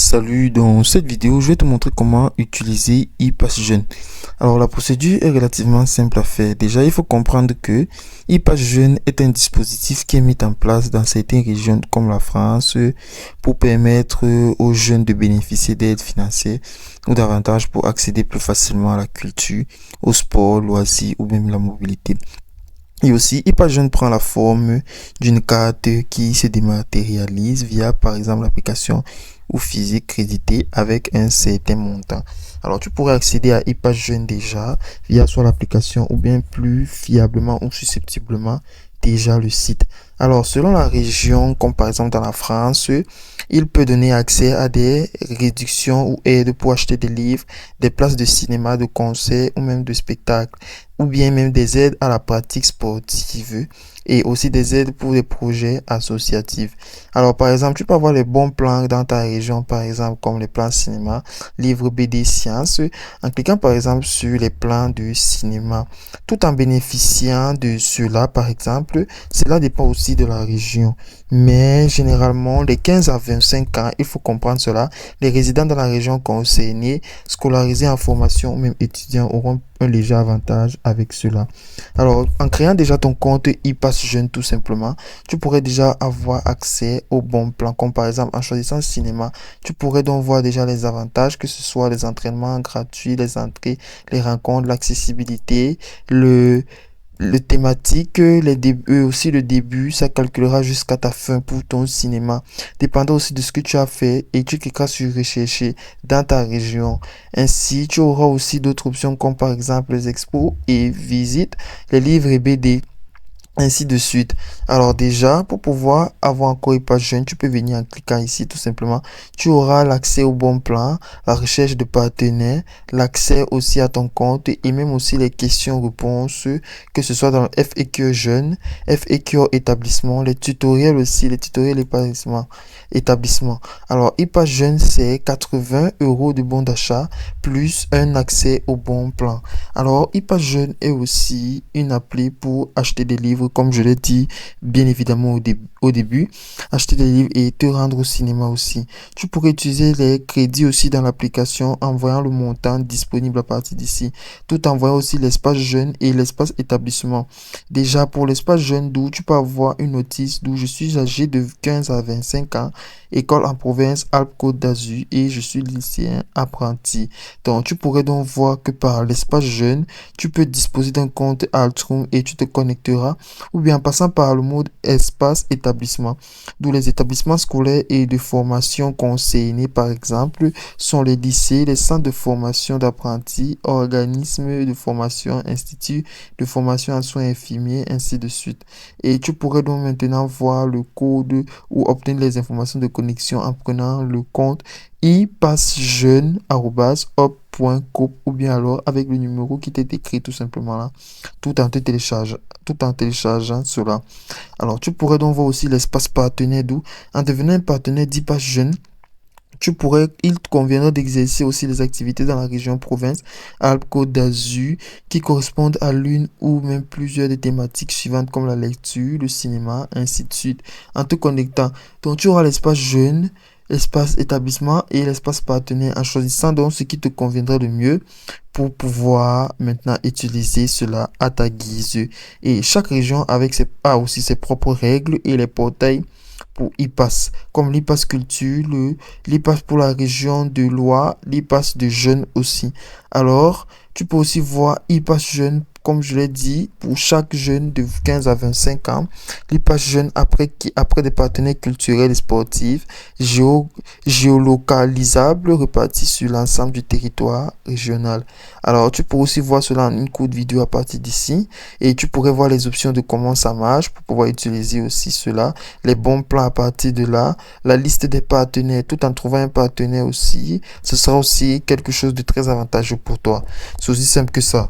Salut, dans cette vidéo, je vais te montrer comment utiliser ePass Jeune. Alors, la procédure est relativement simple à faire. Déjà, il faut comprendre que ePass Jeune est un dispositif qui est mis en place dans certaines régions comme la France pour permettre aux jeunes de bénéficier d'aides financières ou d'avantages pour accéder plus facilement à la culture, au sport, loisirs ou même la mobilité. Et aussi, ePass Jeune prend la forme d'une carte qui se dématérialise via, par exemple, l'application ou physique crédité avec un certain montant. Alors, tu pourrais accéder à ePass Jeune déjà via soit l'application ou bien plus fiablement ou susceptiblement déjà le site. Alors, selon la région, comme par exemple dans la France, il peut donner accès à des réductions ou aides pour acheter des livres, des places de cinéma, de concert ou même de spectacle, ou bien même des aides à la pratique sportive et aussi des aides pour des projets associatifs. Alors, par exemple, tu peux avoir les bons plans dans ta région, par exemple, comme les plans cinéma, livres, BD, sciences, en cliquant par exemple sur les plans de cinéma, tout en bénéficiant de cela, par exemple. Cela dépend aussi de la région. Mais généralement, les 15 à 25 ans, il faut comprendre cela, les résidents dans la région concernée, scolarisés en formation ou même étudiants auront un léger avantage avec cela. Alors, en créant déjà ton compte ePass Jeune tout simplement, tu pourrais déjà avoir accès aux bons plans, comme par exemple en choisissant le cinéma, tu pourrais donc voir déjà les avantages, que ce soit les entraînements gratuits, les entrées, les rencontres, l'accessibilité, le thématique, les débuts, aussi le début, ça calculera jusqu'à ta fin pour ton cinéma. Dépendant aussi de ce que tu as fait et tu cliqueras sur rechercher dans ta région. Ainsi, tu auras aussi d'autres options comme par exemple les expos et visites, les livres et BD, ainsi de suite. Alors déjà, pour pouvoir avoir encore ePass Jeune, tu peux venir en cliquant ici tout simplement. Tu auras l'accès au bon plan, la recherche de partenaires, l'accès aussi à ton compte et même aussi les questions-réponses, que ce soit dans le FAQ Jeune, FAQ établissement, les tutoriels aussi, les tutoriels établissement. Alors ePass Jeune, c'est 80 € de bon d'achat plus un accès au bon plan. Alors ePass Jeune est aussi une appli pour acheter des livres, comme je l'ai dit bien évidemment au début, acheter des livres et te rendre au cinéma aussi. Tu pourrais utiliser les crédits aussi dans l'application en voyant le montant disponible à partir d'ici, tout en voyant aussi l'espace jeune et l'espace établissement. Déjà pour l'espace jeune, d'où tu peux avoir une notice d'où je suis âgé de 15 à 25 ans, école en province Alpes-Côte d'Azur et je suis lycéen apprenti. Donc tu pourrais donc voir que par l'espace jeune, tu peux disposer d'un compte Altrum et tu te connecteras, ou bien en passant par le mode espace établissement, d'où les établissements scolaires et de formation concernés par exemple sont les lycées, les centres de formation d'apprentis, organismes de formation, instituts de formation en soins infirmiers, ainsi de suite. Et tu pourrais donc maintenant voir le code ou obtenir les informations de connexion en prenant le compte ipassjeune@hop.coop ou bien alors avec le numéro qui t'est écrit tout simplement là, tout en téléchargeant cela. Alors, tu pourrais donc voir aussi l'espace partenaire d'où, en devenant un partenaire d'ePass Jeune, il te conviendra d'exercer aussi les activités dans la région province Alpes-Côte d'Azur qui correspondent à l'une ou même plusieurs des thématiques suivantes comme la lecture, le cinéma, ainsi de suite, en te connectant. Donc, tu auras l'espace jeune, l'espace établissement et l'espace partenaire en choisissant donc ce qui te conviendra le mieux pour pouvoir maintenant utiliser cela à ta guise. Et chaque région a aussi ses propres règles et les portails pour ePass, comme l'ePass Culture, l'ePass pour la région de Loire, l'ePass de jeunes aussi. Alors, tu peux aussi voir ePass Jeune, comme je l'ai dit, pour chaque jeune de 15 à 25 ans. L'ePass Jeune après des partenaires culturels et sportifs géolocalisables répartis sur l'ensemble du territoire régional. Alors, tu peux aussi voir cela en une courte vidéo à partir d'ici et tu pourrais voir les options de comment ça marche pour pouvoir utiliser aussi cela, les bons plans à partir de là, la liste des partenaires, tout en trouvant un partenaire aussi. Ce sera aussi quelque chose de très avantageux pour toi. C'est aussi simple que ça.